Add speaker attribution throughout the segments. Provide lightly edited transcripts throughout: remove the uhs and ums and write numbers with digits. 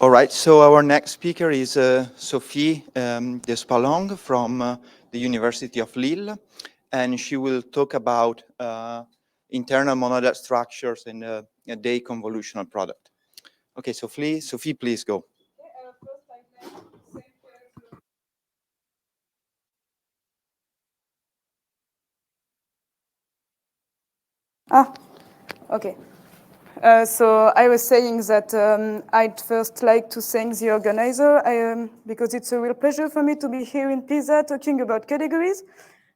Speaker 1: All right, so our next speaker is Sophie Despalong from the University of Lille, and she will talk about internal monoidal structures in a day convolutional product. Okay, Sophie, please go.
Speaker 2: Okay. So I was saying that I'd first like to thank the organizer because it's a real pleasure for me to be here in PISA talking about categories.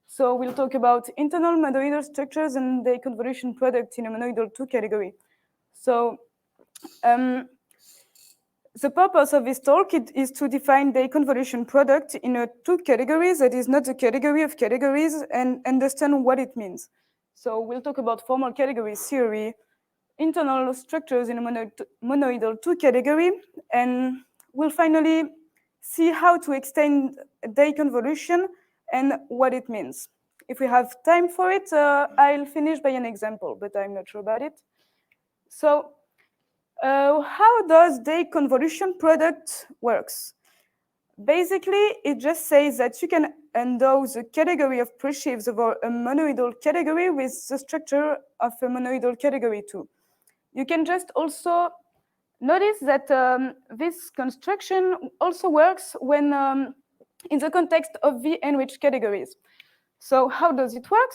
Speaker 2: So we'll talk about internal monoidal structures and the convolution product in a monoidal 2 category. So the purpose of this talk is to define the convolution product in a 2 categories that is not a category of categories and understand what it means. So we'll talk about formal category theory, internal structures in a monoidal 2 category, and we'll finally see how to extend the convolution and what it means. If we have time for it, I'll finish by an example, but I'm not sure about it. So how does the convolution product works? Basically, it just says that you can endow the category of presheaves over a monoidal category with the structure of a monoidal category too. You can just also notice that this construction also works when in the context of V-enriched categories. So how does it work?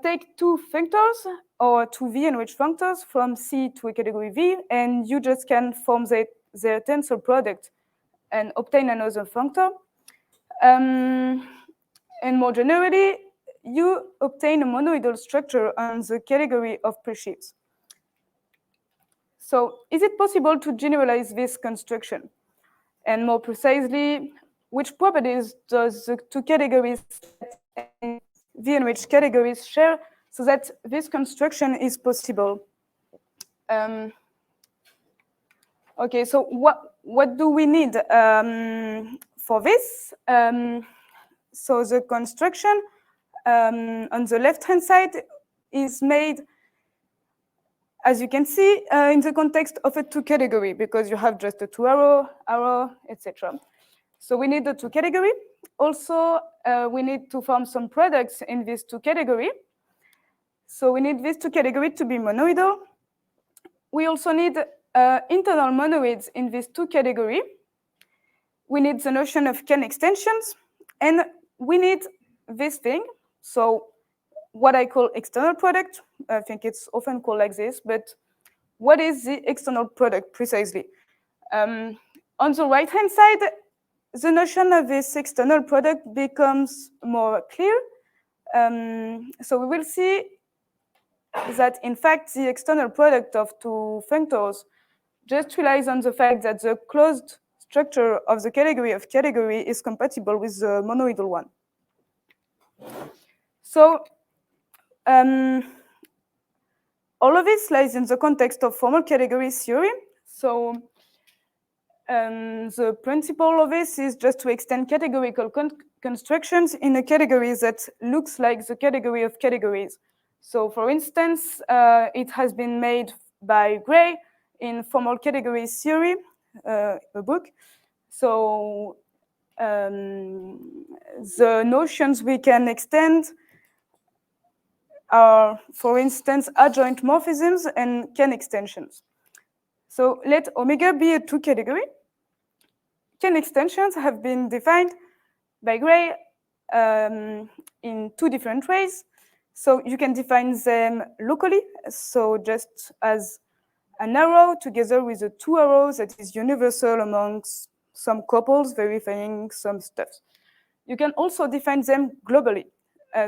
Speaker 2: Take 2 functors or 2 V-enriched functors from C to a category V, and you just can form their tensor product and obtain another functor. And more generally, you obtain a monoidal structure on the category of presheaves. So is it possible to generalize this construction? And more precisely, which properties does the 2 categories and V-enriched categories share so that this construction is possible? Okay, so what do we need for this? So the construction on the left-hand side is made, as you can see, in the context of a 2 category, because you have just a 2 arrow, etc. So we need the 2 category. Also, we need to form some products in this 2 category. So we need this 2 category to be monoidal. We also need internal monoids in this 2 category. We need the notion of Ken extensions, and we need this thing. So what I call external product, I think it's often called like this, but what is the external product precisely? On the right-hand side, the notion of this external product becomes more clear. So we will see that, in fact, the external product of 2 functors just relies on the fact that the closed structure of the category of category is compatible with the monoidal one. So all of this lies in the context of formal category theory. So the principle of this is just to extend categorical constructions in a category that looks like the category of categories. So for instance, it has been made by Gray in Formal Category Theory, a book. So the notions we can extend are, for instance, adjoint morphisms and Ken extensions. So let omega be a 2 category. Ken extensions have been defined by Gray in 2 different ways. So you can define them locally, so just as an arrow together with the 2 arrows that is universal amongst some couples verifying some stuff. You can also define them globally.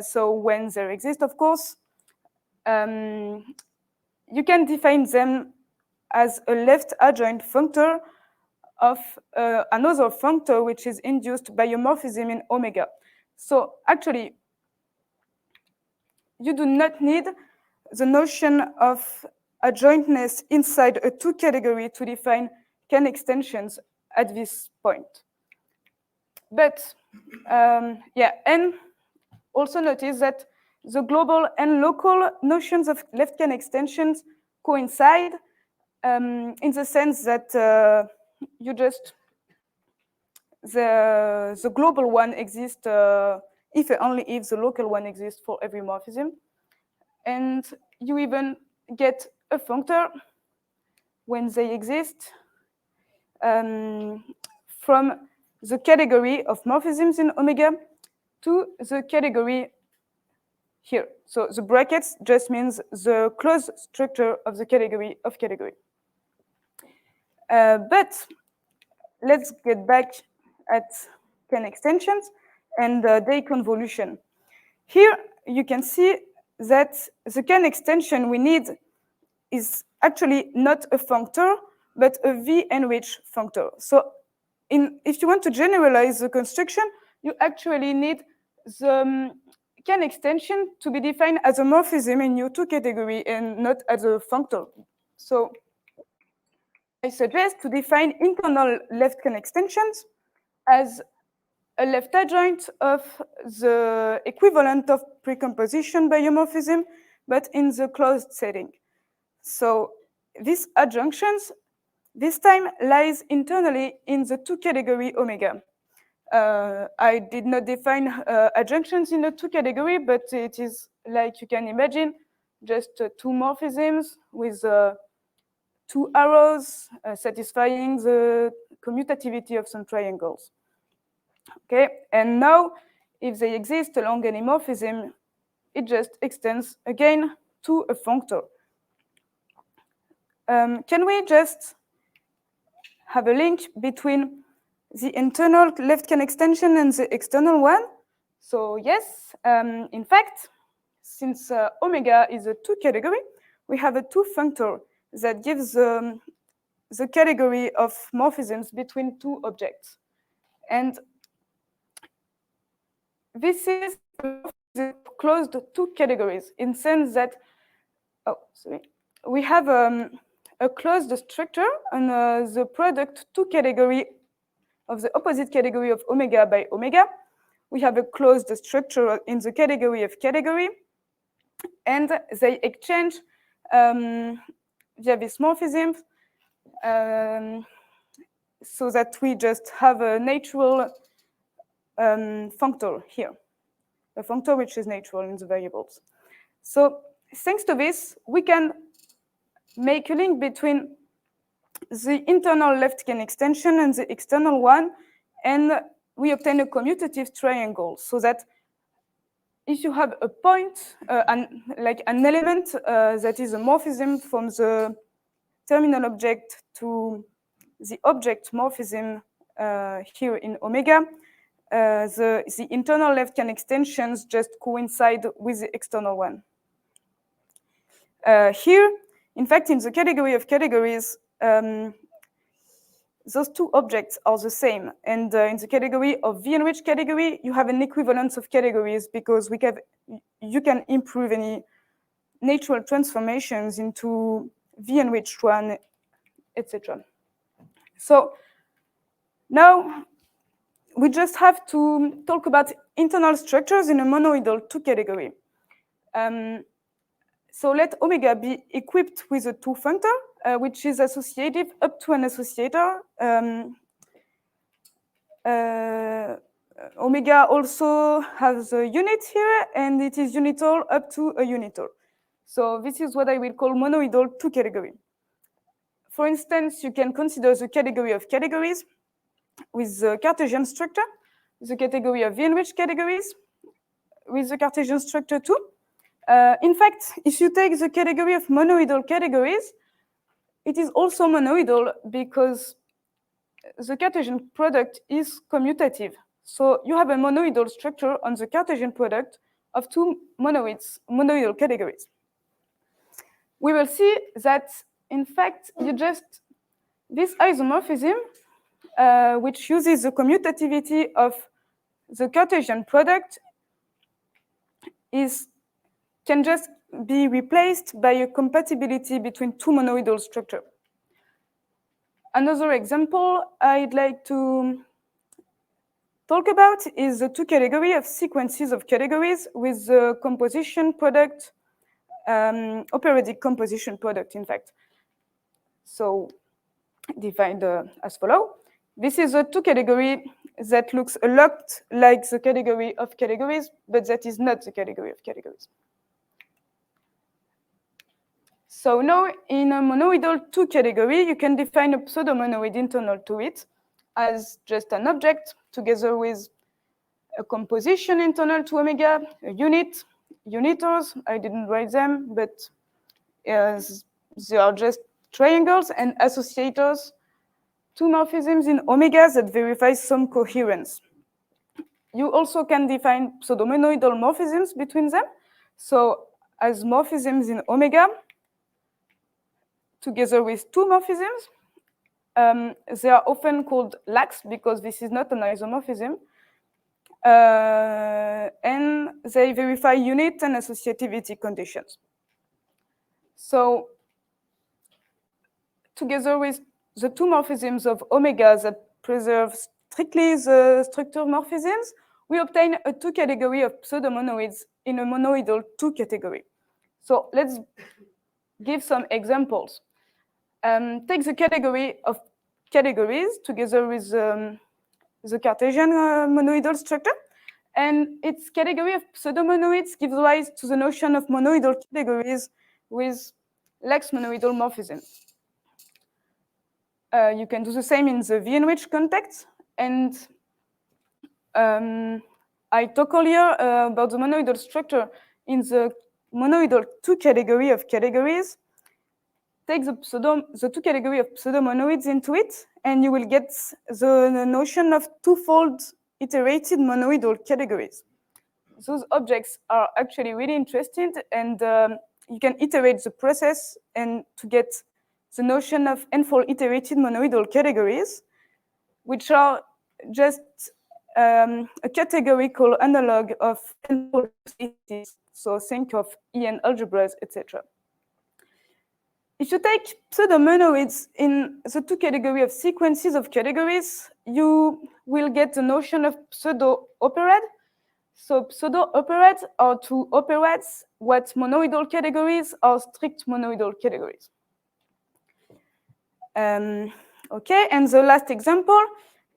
Speaker 2: So when they exist, of course, you can define them as a left adjoint functor of another functor which is induced by a morphism in omega. So actually, you do not need the notion of adjointness inside a 2 category to define Ken extensions at this point. But yeah, and also notice that the global and local notions of left Ken extensions coincide in the sense that you just the global one exists if and only if the local one exists for every morphism. And you even get a functor when they exist from the category of morphisms in omega to the category here. So the brackets just means the closed structure of the category of category. But let's get back at Ken extensions and their convolution. Here you can see that the Ken extension we need is actually not a functor, but a V-enriched functor. So if you want to generalize the construction, you actually need the Ken extension to be defined as a morphism in U2 category and not as a functor. So I suggest to define internal left Ken extensions as a left adjoint of the equivalent of precomposition by a morphism, but in the closed setting. So these adjunctions, this time lies internally in the two category omega. I did not define adjunctions in the two category, but it is like you can imagine, just two morphisms with two arrows satisfying the commutativity of some triangles. Okay, and now if they exist along any morphism, it just extends again to a functor. Can we just have a link between the internal left Ken extension and the external one? So yes, in fact, since omega is a two category, we have a two functor that gives the category of morphisms between two objects. And this is closed two categories in sense that, we have a closed structure on the product two category of the opposite category of omega by omega. We have a closed structure in the category of category, and they exchange via this morphism so that we just have a natural functor here, a functor which is natural in the variables. So thanks to this, we can make a link between the internal left Ken extension and the external one, and we obtain a commutative triangle so that if you have a point, like an element that is a morphism from the terminal object to the object morphism here in omega, the internal left Ken extensions just coincide with the external one. Here, in fact, in the category of categories, those two objects are the same. And in the category of V-enriched category, you have an equivalence of categories because you can improve any natural transformations into V-enriched one, etc. So now we just have to talk about internal structures in a monoidal two category. So let omega be equipped with a two functor, which is associative up to an associator. Omega also has a unit here, and it is unital up to a unital. So this is what I will call monoidal two category. For instance, you can consider the category of categories with the Cartesian structure, the category of V-enriched categories with the Cartesian structure too. In fact, if you take the category of monoidal categories, it is also monoidal because the Cartesian product is commutative. So you have a monoidal structure on the Cartesian product of two monoidal categories. We will see that, in fact, this isomorphism, which uses the commutativity of the Cartesian product, can just be replaced by a compatibility between two monoidal structures. Another example I'd like to talk about is the two category of sequences of categories with the composition product, operiodic composition product, in fact. So defined as follow. This is a two category that looks a lot like the category of categories, but that is not the category of categories. So now in a monoidal two category, you can define a pseudomonoid internal to it as just an object together with a composition internal to omega, a unit, unitors, I didn't write them, but they are just triangles and associators, two morphisms in omega that verify some coherence. You also can define pseudomonoidal morphisms between them. So as morphisms in omega, together with two morphisms, they are often called lax because this is not an isomorphism. And they verify unit and associativity conditions. So together with the two morphisms of omega that preserve strictly the structure morphisms, we obtain a two category of pseudomonoids in a monoidal two category. So let's give some examples. Take the category of categories together with the Cartesian monoidal structure, and its category of pseudomonoids gives rise to the notion of monoidal categories with lax monoidal morphism. You can do the same in the V-enriched context, and I talked earlier about the monoidal structure in the monoidal two category of categories. Take the two category of pseudomonoids into it, and you will get the notion of twofold iterated monoidal categories. Those objects are actually really interesting, and you can iterate the process and to get the notion of n-fold iterated monoidal categories, which are just a categorical analog of n-fold spaces. So think of En algebras, etc. If you take pseudomonoids in the two category of sequences of categories, you will get the notion of pseudo-operad. So pseudo-operads are to operads what monoidal categories are strict monoidal categories. Okay, and the last example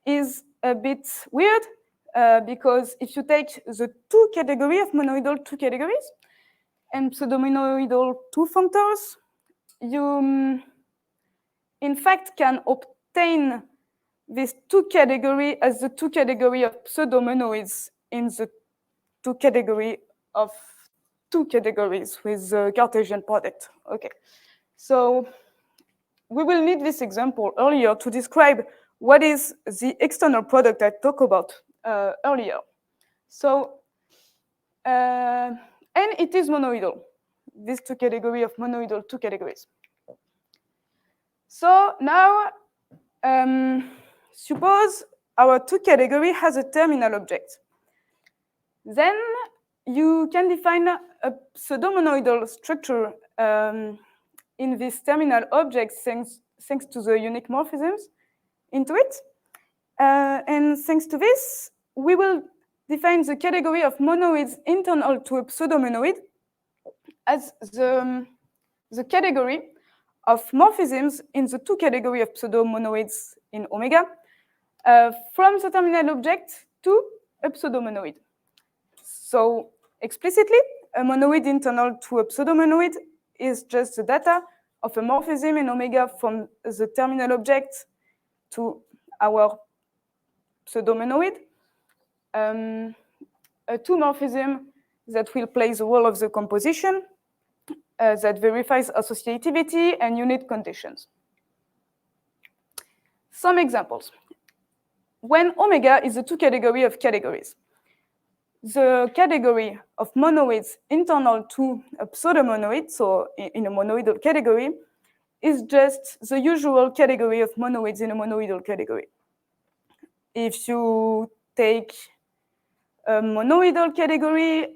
Speaker 2: is a bit weird because if you take the two category of monoidal two categories and pseudomonoidal two functors, you in fact can obtain this two category as the two category of pseudomonoids in the two category of two categories with the Cartesian product. Okay, so we will need this example earlier to describe what is the external product I talked about earlier. So, and it is monoidal, these two categories of monoidal two categories. So now, suppose our two category has a terminal object. Then you can define a pseudomonoidal structure in this terminal object thanks to the unique morphisms into it. And thanks to this, we will define the category of monoids internal to a pseudomonoid as the category of morphisms in the two category of pseudomonoids in omega from the terminal object to a pseudomonoid. So explicitly, a monoid internal to a pseudomonoid is just the data of a morphism in omega from the terminal object to our pseudomonoid. A two morphism that will play the role of the composition that verifies associativity and unit conditions. Some examples. When omega is a two category of categories, the category of monoids internal to a pseudomonoid, so in a monoidal category, is just the usual category of monoids in a monoidal category. If you take a monoidal category,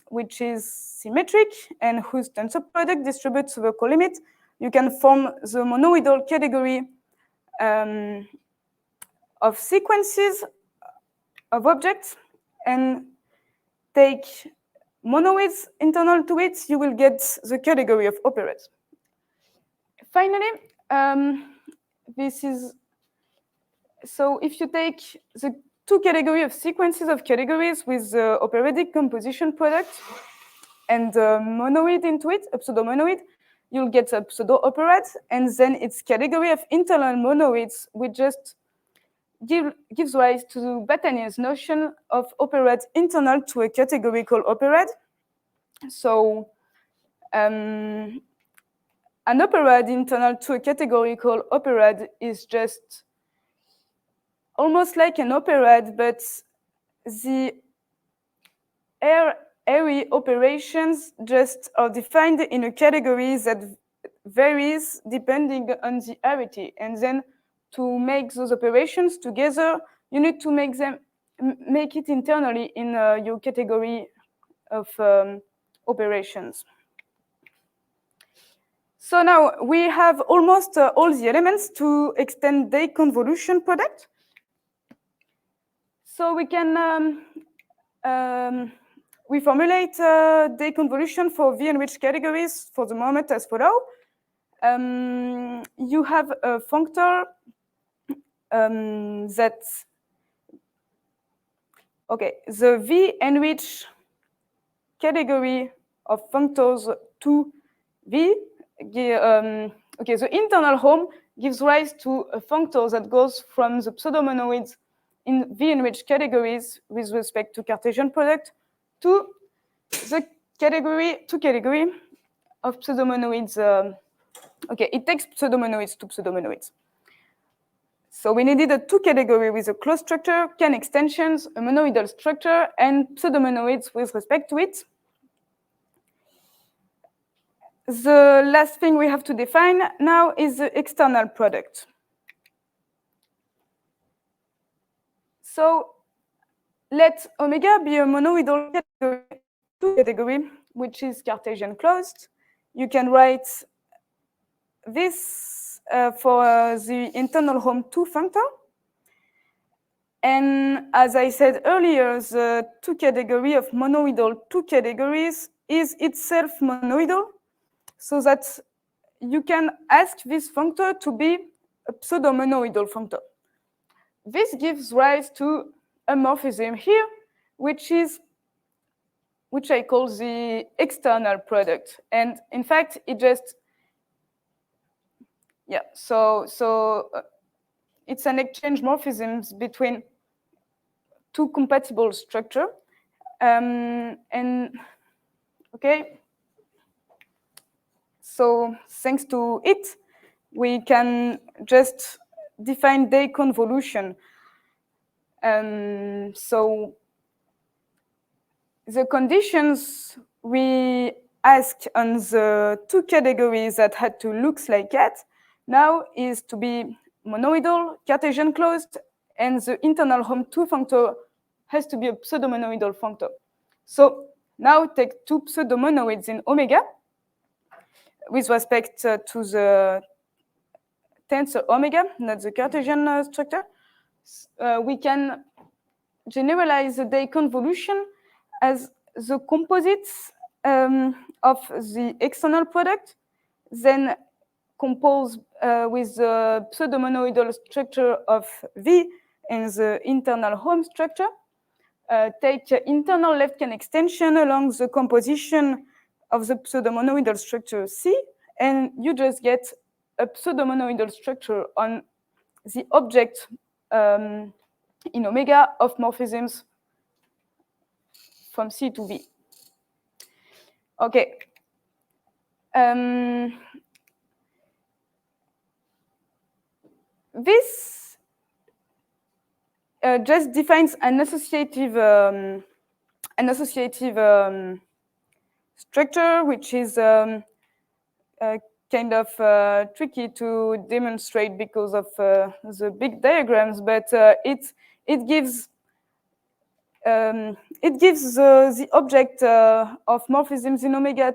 Speaker 2: which is symmetric and whose tensor product distributes over colimit, you can form the monoidal category of sequences of objects and take monoids internal to it, you will get the category of operas. Finally, this is, so if you take the two categories of sequences of categories with the operatic composition product and a monoid into it, a pseudomonoid, you'll get a pseudo-operad, and then its category of internal monoids, which just gives rise to Batanian's notion of operad internal to a category called operad. So an operad internal to a category called operad is just almost like an operad, but the airy operations just are defined in a category that varies depending on the arity. And then to make those operations together, you need to make it internally in your category of operations. So now we have almost all the elements to extend the convolution product. So we can we formulate the convolution for V-enriched categories for the moment as follow. You have a functor that, okay, the V-enriched category of functors to V, okay, the internal home gives rise to a functor that goes from the pseudomonoids in V-enriched categories with respect to Cartesian product to the category of pseudomonoids. Okay, it takes pseudomonoids to pseudomonoids. So we needed a two category with a closed structure, can extensions, a monoidal structure, and pseudomonoids with respect to it. The last thing we have to define now is the external product. So let omega be a monoidal category, which is Cartesian closed. You can write this for the internal home 2 functor. And as I said earlier, the two category of monoidal two categories is itself monoidal, so that you can ask this functor to be a pseudomonoidal functor. This gives rise to a morphism here, which I call the external product. And in fact, it just, yeah, so it's an exchange morphisms between two compatible structure. And okay, so thanks to it, we can just define the convolution. So the conditions we ask on the two categories that had to look like that now is to be monoidal, Cartesian closed, and the internal home 2 functor has to be a pseudomonoidal functor. So now take two pseudomonoids in omega with respect to the tensor omega, not the Cartesian structure. We can generalize the day convolution as the composites of the external product, then compose with the pseudomonoidal structure of V and the internal home structure. Take internal left-hand extension along the composition of the pseudomonoidal structure C, and you just get a pseudomonoidal structure on the object in omega of morphisms from C to V. Okay. This just defines an associative structure, which is kind of tricky to demonstrate because of the big diagrams, but it gives the object of morphisms in omega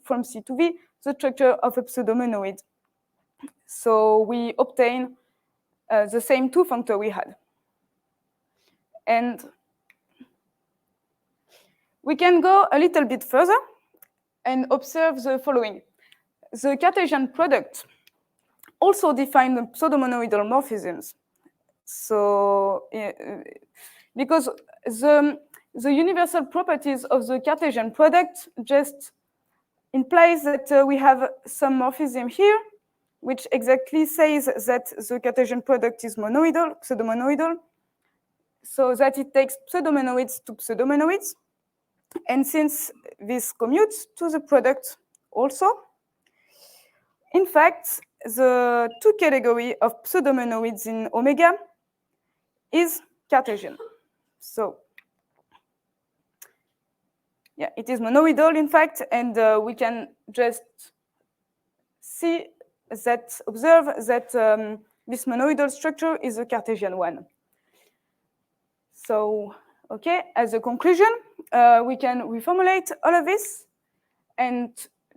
Speaker 2: from C to V the structure of a pseudomonoid. So we obtain the same 2 functor we had. And we can go a little bit further and observe the following. The Cartesian product also define the pseudomonoidal morphisms. So, because the universal properties of the Cartesian product just implies that we have some morphism here, which exactly says that the Cartesian product is monoidal, pseudomonoidal, so that it takes pseudomonoids to pseudomonoids. And since this commutes to the product also, in fact, the two category of pseudomonoids in omega is Cartesian. So yeah, it is monoidal, in fact, and we can just see that, observe that this monoidal structure is a Cartesian one. So, okay, as a conclusion, we can reformulate all of this and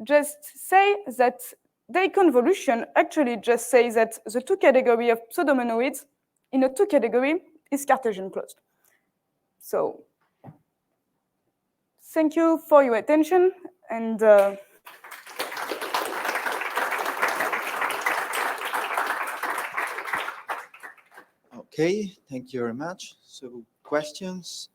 Speaker 2: just say that the convolution actually just says that the two category of pseudomonoids in a two category is Cartesian closed. So, thank you for your attention, and
Speaker 1: Okay, thank you very much. So, questions?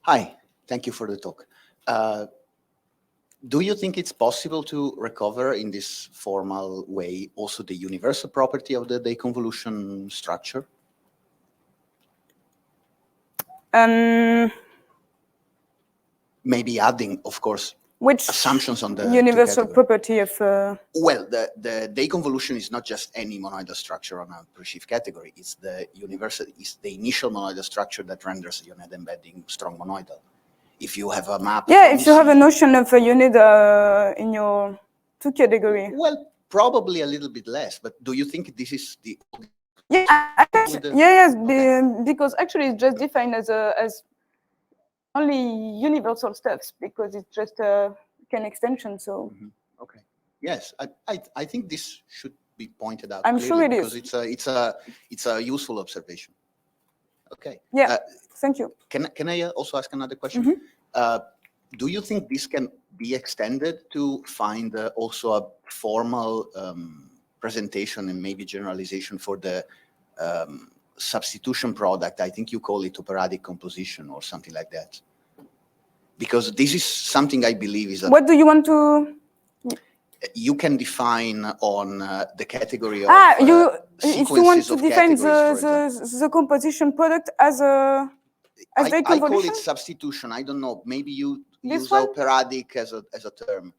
Speaker 3: Hi, thank you for the talk. Do you think it's possible to recover in this formal way also the universal property of the deconvolution structure? Maybe adding, of course,
Speaker 2: which
Speaker 3: assumptions on the
Speaker 2: universal property of
Speaker 3: well, the deconvolution is not just any monoidal structure on a presheaf category. It's the universal, it's the initial monoidal structure that renders a unit embedding strong monoidal. If you have a map,
Speaker 2: yeah, if you have a notion of a unit in your two category,
Speaker 3: well, probably a little bit less. But do you think this is the
Speaker 2: yeah, I think, yes, because actually it's just defined as only universal steps because it's just an extension. So
Speaker 3: okay, yes, I think this should be pointed out.
Speaker 2: I'm sure it
Speaker 3: because
Speaker 2: is.
Speaker 3: it's a useful observation. Okay.
Speaker 2: Yeah. Thank you.
Speaker 3: Can I also ask another question? Do you think this can be extended to find also a formal presentation and maybe generalization for the substitution product? I think you call it operatic composition or something like that. Because this is something I believe is.
Speaker 2: What do you want to?
Speaker 3: You can define on the category of
Speaker 2: if you want to define the composition product as a
Speaker 3: I call it substitution. I don't know. Maybe you use operatic as a term,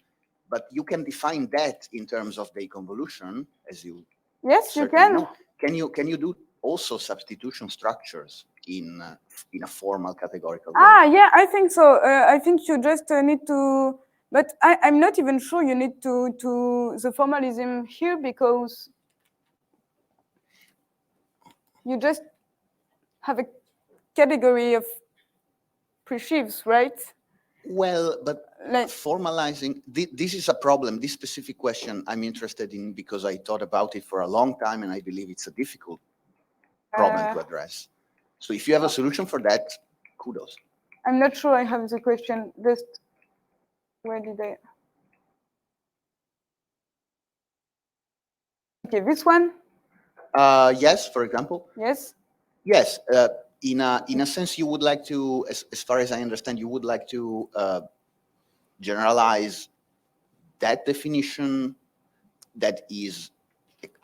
Speaker 3: but you can define that in terms of deconvolution, as you.
Speaker 2: Yes, you can.
Speaker 3: Know. Can you do also substitution structures in a formal categorical way?
Speaker 2: Yeah, I think so. I think you just need to. But I'm not even sure you need to the formalism here because you just have a category of presheaves, right?
Speaker 3: Well, but formalizing, this is a problem. This specific question I'm interested in because I thought about it for a long time and I believe it's a difficult problem to address. So if you have a solution for that, kudos.
Speaker 2: I'm not sure I have the question. Just where did I? Okay, this one?
Speaker 3: Yes, for example.
Speaker 2: Yes.
Speaker 3: Yes. In a sense, you would like to, as far as I understand, you would like to generalize that definition that is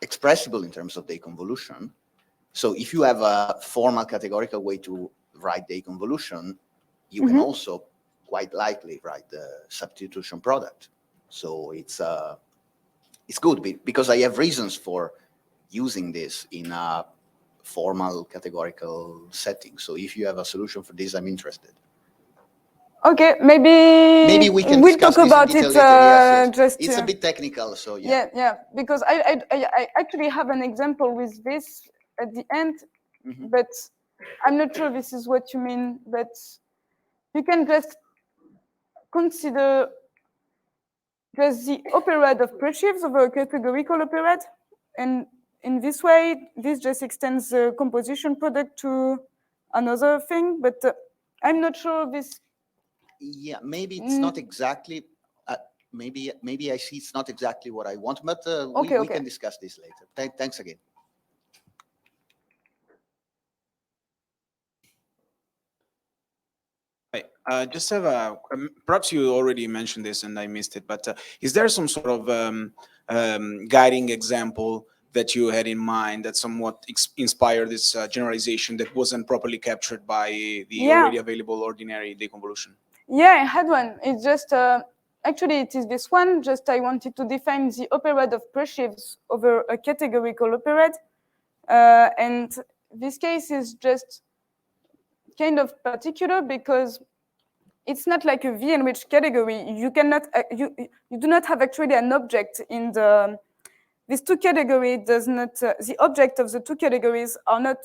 Speaker 3: expressible in terms of deconvolution. So if you have a formal categorical way to write deconvolution, you can also quite likely write the substitution product. So it's good because I have reasons for using this in a formal categorical setting. So if you have a solution for this, I'm interested.
Speaker 2: Okay, maybe
Speaker 3: we'll
Speaker 2: talk about it.
Speaker 3: Yes. Just it's a bit technical, so yeah.
Speaker 2: Yeah, because I actually have an example with this at the end, but I'm not sure this is what you mean. But you can just consider just the operad of presheaves over a categorical operad, and in this way, this just extends the composition product to another thing. But I'm not sure this
Speaker 3: Yeah, maybe it's not exactly. Maybe I see it's not exactly what I want, but we can discuss this later. Thanks again.
Speaker 4: Just have a, perhaps you already mentioned this and I missed it, but is there some sort of guiding example that you had in mind that somewhat inspired this generalization that wasn't properly captured by the already available ordinary deconvolution?
Speaker 2: Yeah, I had one. It's just, actually it is this one, just I wanted to define the operad of presheaves over a categorical operad. And this case is just kind of particular because it's not like a V-enriched category. You cannot, you do not have actually an object in the, these two categories does not, the object of the two categories are not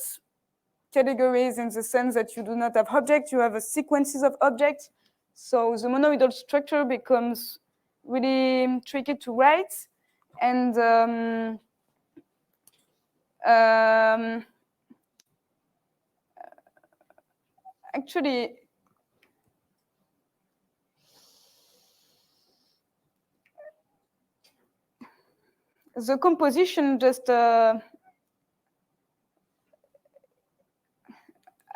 Speaker 2: categories in the sense that you do not have objects, you have a sequences of objects. So the monoidal structure becomes really tricky to write. And actually, the composition just, I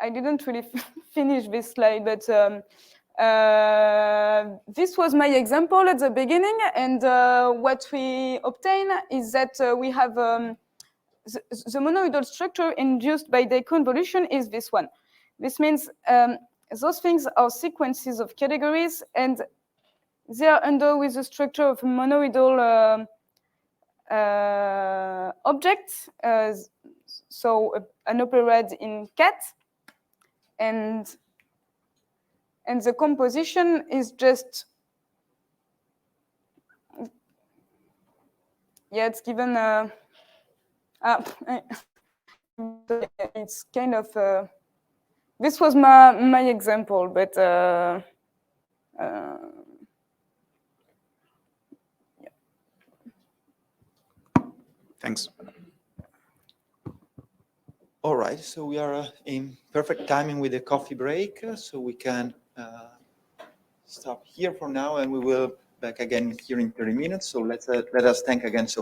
Speaker 2: didn't really finish this slide, but this was my example at the beginning. And what we obtain is that we have the monoidal structure induced by deconvolution is this one. This means those things are sequences of categories, and they are endowed with the structure of a monoidal object. So an operad in cat. And the composition is just, yeah, it's given, it's kind of, this was my example, but yeah.
Speaker 4: Thanks.
Speaker 1: All right, so we are in perfect timing with the coffee break, so we can stop here for now, and we will back again here in 30 minutes. So let us thank again Sophie.